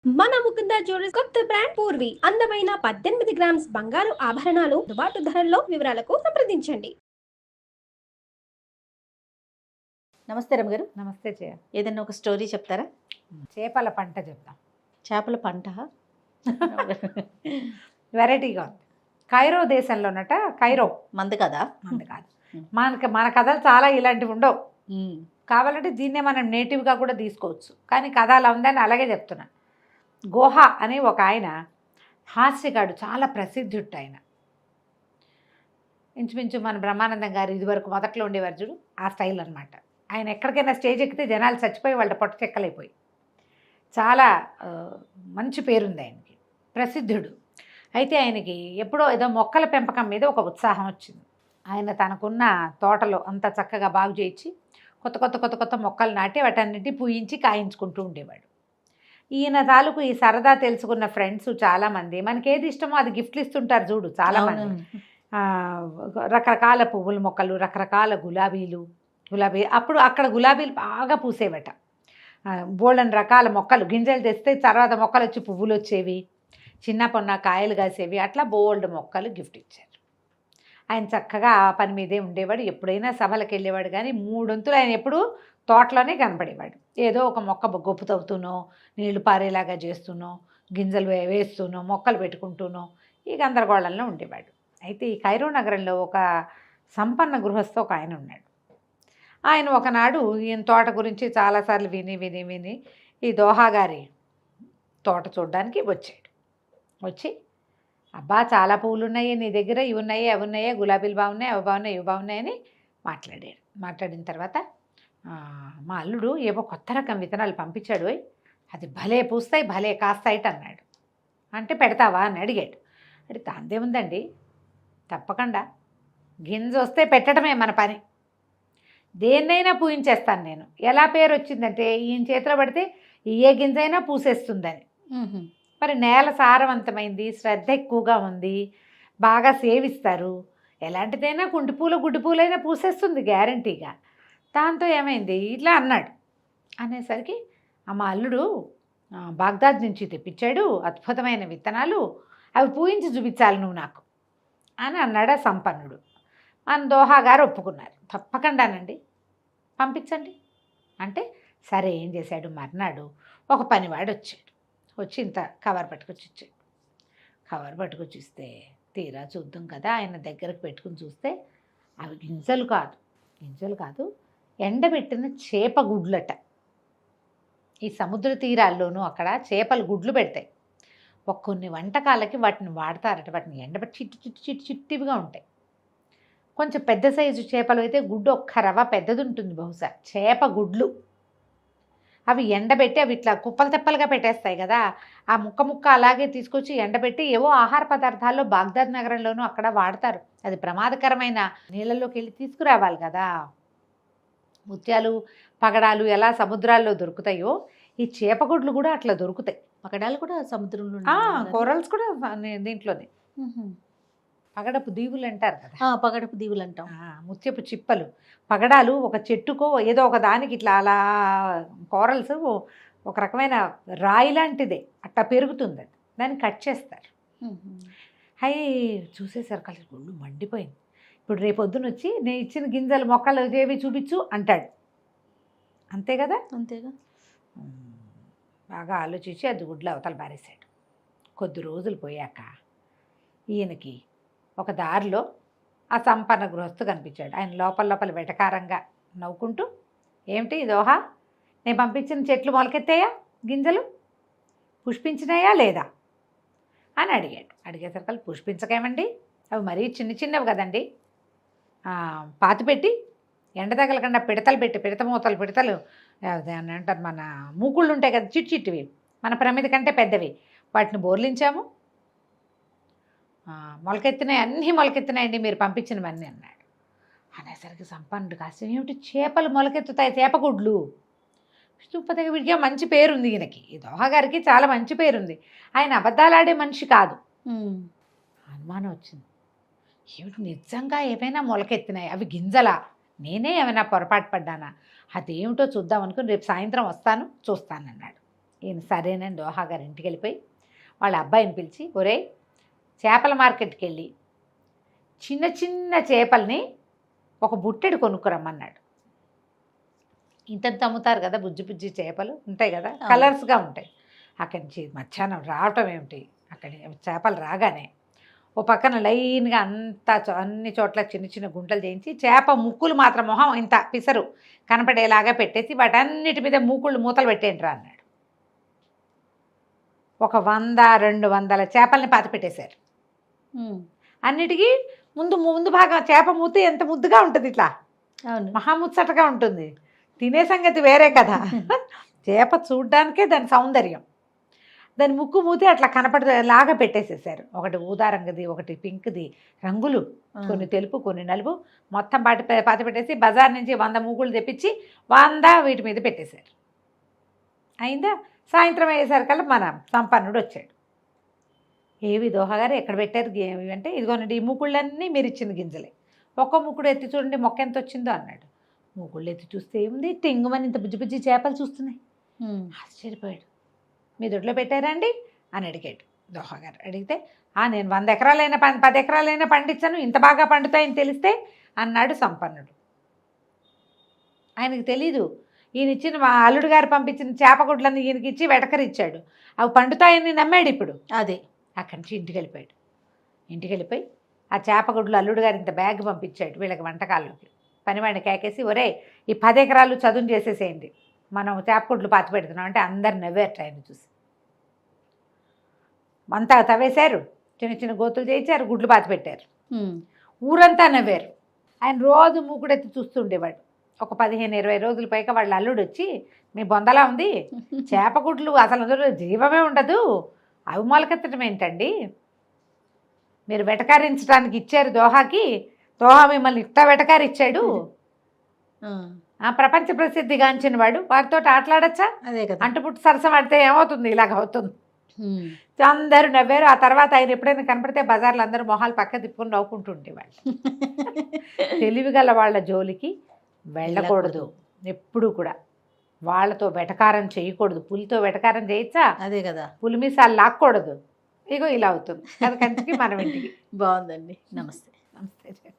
మన ముకుంద జ్యువెలర్స్ కొత్త బ్రాండ్ పూర్వి అందమైన 18 గ్రామ్స్ బంగారు ఆభరణాలు దుబాటు ధరల్లో వివరాలకు సంప్రదించండి. నమస్తే రమగారు. నమస్తే జయ. ఏదైనా ఒక స్టోరీ చెప్తారా? చేపల పంట చెప్తాం. చేపల పంట వెరైటీగా ఉంది. కైరో దేశంలోనట, కైరో మంది కదా. మంది కాదు, మన కథలు చాలా ఇలాంటివి ఉండవు. కావాలంటే దీన్నే మనం నేటివ్గా కూడా తీసుకోవచ్చు, కానీ కథ అలా ఉందని అలాగే చెప్తున్నా. గోహ అని ఒక ఆయన హాస్యగాడు, చాలా ప్రసిద్ధుడు ఆయన. ఇంచుమించు మన బ్రహ్మానందం గారు ఇదివరకు మొదట్లో ఉండేవారు చూడు, ఆ స్టైల్ అనమాట. ఆయన ఎక్కడికైనా స్టేజ్ ఎక్కితే జనాలు చచ్చిపోయి వాళ్ళ పొట్ట చెక్కలైపోయి, చాలా మంచి పేరుంది ఆయనకి, ప్రసిద్ధుడు. అయితే ఆయనకి ఎప్పుడో ఏదో మొక్కల పెంపకం మీద ఒక ఉత్సాహం వచ్చింది. ఆయన తనకున్న తోటలో అంతా చక్కగా బాగు చేయించి కొత్త కొత్త కొత్త కొత్త మొక్కలు నాటి వాటన్నిటి పూయించి కాయించుకుంటూ ఉండేవాడు. ఈయన తాలూకు ఈ సరదా తెలుసుకున్న ఫ్రెండ్స్ చాలామంది, మనకి ఏది ఇష్టమో అది గిఫ్ట్లు ఇస్తుంటారు చూడు చాలామంది. రకరకాల పువ్వుల మొక్కలు, రకరకాల గులాబీ అప్పుడు అక్కడ గులాబీలు బాగా పూసేవట. బోల్డన్ రకాల మొక్కలు, గింజలు తెస్తే తర్వాత మొక్కలు వచ్చి పువ్వులు వచ్చేవి, చిన్న పొన్న కాయలు కాసేవి, అట్లా బోల్డ్ మొక్కలు గిఫ్ట్ ఇచ్చారు. ఆయన చక్కగా ఆ పని మీదే ఉండేవాడు. ఎప్పుడైనా సభలకు వెళ్ళేవాడు, కానీ మూడొంతులు ఆయన ఎప్పుడు తోటలోనే కనపడేవాడు. ఏదో ఒక మొక్క గొప్పు తవ్వుతూనో, నీళ్లు పారేలాగా చేస్తూనో, గింజలు వేస్తూనో, మొక్కలు పెట్టుకుంటూనో ఈ గందరగోళంలో ఉండేవాడు. అయితే ఈ కైరో నగరంలో ఒక సంపన్న గృహస్థ ఒక ఆయన ఉన్నాడు. ఆయన ఒకనాడు ఈయన తోట గురించి చాలాసార్లు విని ఈ దోహా గారి తోట చూడడానికి వచ్చాడు. వచ్చి, అబ్బా చాలా పువ్వులు ఉన్నాయి నీ దగ్గర, ఇవి ఉన్నాయి అవి ఉన్నాయా, గులాబీలు బాగున్నాయి అవి బాగున్నాయి ఇవి బాగున్నాయని మాట్లాడాడు. మాట్లాడిన తర్వాత మా అల్లుడు ఏవో కొత్త రకం విత్తనాలు పంపించాడు, అది భలే పూస్తాయి భలే కాస్తాయిట అన్నాడు. అంటే పెడతావా అని అడిగాడు. అడిగితే అందేముందండి, తప్పకుండా గింజ వస్తే పెట్టడమే మన పని, దేన్నైనా పూయించేస్తాను నేను. ఎలా పేరు వచ్చిందంటే ఈయన చేతిలో పడితే ఏ గింజైనా పూసేస్తుందని. మరి నేల సారవంతమైంది, శ్రద్ధ ఎక్కువగా ఉంది, బాగా సేవిస్తారు, ఎలాంటిదైనా కుంటిపూలు గుడ్డిపూలైనా పూసేస్తుంది గ్యారంటీగా. దాంతో ఏమైంది ఇట్లా అన్నాడు. అనేసరికి మా అల్లుడు బాగ్దాద్ నుంచి తెప్పించాడు అద్భుతమైన విత్తనాలు, అవి పూయించి చూపించాలి నువ్వు నాకు అని అన్నాడు ఆ సంపన్నుడు. మన దోహా గారు ఒప్పుకున్నారు. తప్పకుండానండి పంపించండి అంటే, సరే ఏం చేశాడు, మర్నాడు ఒక పనివాడు వచ్చాడు. వచ్చి ఇంత కవర్ పట్టుకొచ్చి ఇచ్చాడు. కవర్ పట్టుకొచ్చి ఇస్తే తీరా చూద్దాం కదా, ఆయన దగ్గరకు పెట్టుకుని చూస్తే అవి గింజలు కాదు ఎండబెట్టిన చేప గుడ్లట. ఈ సముద్ర తీరాల్లోనూ అక్కడ చేపలు గుడ్లు పెడతాయి. కొన్ని వంటకాలకి వాటిని వాడతారట. వాటిని ఎండబెట్టి చిట్టివిగా ఉంటాయి. కొంచెం పెద్ద సైజు చేపలు అయితే గుడ్డు ఒక్క రవ్వ పెద్దది ఉంటుంది బహుశా, చేప గుడ్లు. అవి ఎండబెట్టి అవి ఇట్లా కుప్పలు తెప్పలుగా పెట్టేస్తాయి కదా, ఆ ముక్క అలాగే తీసుకొచ్చి ఎండబెట్టి ఏవో ఆహార పదార్థాల్లో బాగ్దాద్ నగరంలోనూ అక్కడ వాడతారు. అది ప్రమాదకరమైన నీళ్ళలోకి వెళ్ళి తీసుకురావాలి కదా. ముత్యాలు పగడాలు ఎలా సముద్రాల్లో దొరుకుతాయో ఈ చేపగుడ్లు కూడా అట్లా దొరుకుతాయి. పగడాలు కూడా సముద్రంలో, కోరల్స్ కూడా దీంట్లోనే. పగడపు దీవులు అంటారు కదా, పగడపు దీవులు అంటాం. ముత్యపు చిప్పలు, పగడాలు ఒక చెట్టుకో ఏదో ఒక దానికి ఇట్లా అలా, కోరల్స్ ఒక రకమైన రాయి లాంటిదే, అట్టా పెరుగుతుంది, అది దాన్ని కట్ చేస్తారు. అవి చూసేసరికి కలిసి ఒళ్ళు మండిపోయింది. ఇప్పుడు రేపొద్దున వచ్చి నేను ఇచ్చిన గింజలు మొక్కలు ఏవి చూపించు అంటాడు. అంతే కదా, అంతేగా. బాగా ఆలోచించి అది గుడ్లు అవతల పారేశాడు. కొద్ది రోజులు పోయాక ఈయనకి ఒక దారిలో ఆ సంపన్న గృహస్థు కనిపించాడు. ఆయన లోపల వెటకారంగా నవ్వుకుంటూ, ఏమిటి దోహా, నేను పంపించిన చెట్లు మొలకెత్తాయా, గింజలు పుష్పించినాయా లేదా అని అడిగాడు. అడిగేసరికి పుష్పించకేమండి, అవి మరీ చిన్నవి కదండి, పాతిపెట్టి ఎండ తగలకుండా పిడతలు అని అంటారు, మన మూకుళ్ళు ఉంటాయి కదా చిట్టివి, మన ప్రమిద కంటే పెద్దవి, వాటిని బోర్లించాము, అన్నీ మొలకెత్తినాయండి మీరు పంపించినవన్నీ అన్నాడు. అనేసరికి సంపన్నుడు కాస్త, ఏమిటి చేపలు మొలకెత్తుతాయి, చేపగుడ్లు, విష్ణుపతిగా వీడిగా మంచి పేరుంది ఈయనకి, ఈ దోహా గారికి చాలా మంచి పేరుంది, ఆయన అబద్ధాలాడే మనిషి కాదు. అనుమానం వచ్చింది, ఏమిటి నిజంగా ఏమైనా మొలకెత్తినాయి, అవి గింజలా, నేనే ఏమైనా పొరపాటు పడ్డానా, అదేమిటో చూద్దాం అనుకుని రేపు సాయంత్రం వస్తాను చూస్తానన్నాడు. ఈయన సరేనండి దోహా గారు ఇంటికి వెళ్ళిపోయి వాళ్ళ అబ్బాయిని పిలిచి ఒరే చేపల మార్కెట్కి వెళ్ళి చిన్న చిన్న చేపల్ని ఒక బుట్టెడు కొనుక్కురమ్మన్నాడు. ఇంతంత అమ్ముతారు కదా బుజ్జి బుజ్జి చేపలు ఉంటాయి కదా, కలర్స్గా ఉంటాయి. అక్కడి నుంచి మధ్యాహ్నం రావటం ఏమిటి, అక్కడి చేపలు రాగానే ఓ పక్కన లైన్గా అన్ని చోట్ల చిన్న చిన్న గుంటలు చేయించి చేప ముక్కులు మాత్రం మొహం ఇంత పిసరు కనపడేలాగా పెట్టేసి వాటన్నిటి మీద మూతలు పెట్టేంట్రా అన్నాడు. ఒక 100-200 చేపల్ని పాతి పెట్టేశారు. అన్నిటికీ ముందు భాగం చేప మూతి ఎంత ముద్దుగా ఉంటుంది, ఇట్లా మహాముచ్చటగా ఉంటుంది. తినే సంగతి వేరే కదా. చేప చూడ్డానికే దాని సౌందర్యం. దాని ముక్కు మూతి అట్లా కనపడేలాగా పెట్టేసేసారు. ఒకటి ఊదా రంగుది, ఒకటి పింక్ది, రంగులు కొన్ని తెలుపు కొన్ని నలుపు మొత్తం పాతి పెట్టేసి బజార్ నుంచి 100 మూకులు తెప్పించి 100 వీటి మీద పెట్టేశారు. అయిందా? సాయంత్రం అయ్యేసరికల్లా మన సంపన్నుడు వచ్చాడు. ఏవి దోహగారు ఎక్కడ పెట్టారు ఏవి అంటే, ఇదిగోనండి ఈ మూకుళ్ళన్నీ మీరు ఇచ్చిన గింజలే, ఒక్క మూకుడు ఎత్తి చూడండి మొక్క ఎంత వచ్చిందో అన్నాడు. మూకుళ్ళు ఎత్తి చూస్తే ఏముంది, టెంగుమని ఇంత బుజ్జి బుజ్జి చేపలు చూస్తున్నాయి. ఆశ్చర్యపోయాడు. మీ దొడ్లో పెట్టారండి అని అడిగాడు దోహగారు. అడిగితే నేను 100 ఎకరాలైనా 10 ఎకరాలైనా పండించాను, ఇంత బాగా పండుతాయని తెలిస్తే అన్నాడు సంపన్నుడు. ఆయనకు తెలీదు ఈయన ఇచ్చిన మా అల్లుడు గారు పంపించిన చేపగుడ్లన్నీ ఈయనకి ఇచ్చి వెటకరిచ్చాడు. అవి పండుతాయని నమ్మాడు. ఇప్పుడు అదే అక్కడి నుంచి ఇంటికి వెళ్ళిపోయాడు. ఇంటికి వెళ్ళిపోయి ఆ చేపగుడ్లు అల్లుడు గారు ఇంత బ్యాగ్ పంపించాడు వీళ్ళకి వంటకాల్లోకి. పనివాడిని కేకేసి ఒరే ఈ 10 ఎకరాలు చదును చేసేసేయండి, మనం చేపగుడ్లు పాతి పెడుతున్నాం అంటే అందరు నవ్వారు. ఆయన చూసి అంతా తవ్వేశారు, చిన్న చిన్న గోతులు చేయించారు, గుడ్లు పాతి పెట్టారు. ఊరంతా నవ్వారు. ఆయన రోజు మూకుడెత్తి చూస్తుండేవాడు. ఒక 15-20 రోజుల పైగా వాళ్ళ అల్లుడు వచ్చి మీ బొందలా ఉంది, చేపగుడ్లు అసలు అందులో జీవమే ఉండదు, అవి మొలకెత్తడం ఏంటండి, మీరు వెటకారించడానికి ఇచ్చారు దోహాకి, దోహా మిమ్మల్ని ఇట్లా వెటకారిచ్చాడు, ప్రపంచ ప్రసిద్ధిగాంచిన వాడు, వారితో ఆటలాడచ్చా, అదే కదా అంటుపుట్టు సరసం ఆడితే ఏమవుతుంది, ఇలాగ అవుతుంది. అందరూ నవ్వారు. ఆ తర్వాత ఆయన ఎప్పుడైనా కనపడితే బజార్లో అందరూ మొహాలు పక్క తిప్పుకొని నవ్వుకుంటుండేవాళ్ళు. తెలివిగల వాళ్ళ జోలికి వెళ్ళకూడదు ఎప్పుడు కూడా. వాళ్ళతో వెటకారం చేయకూడదు. పులితో వెటకారం చేయొచ్చా, అదే కదా, పులి మీసాలు లాక్కూడదు. ఇగో ఇలా అవుతుంది. అది కంచికి మనం ఇంటికి. బాగుందండి. నమస్తే. నమస్తే.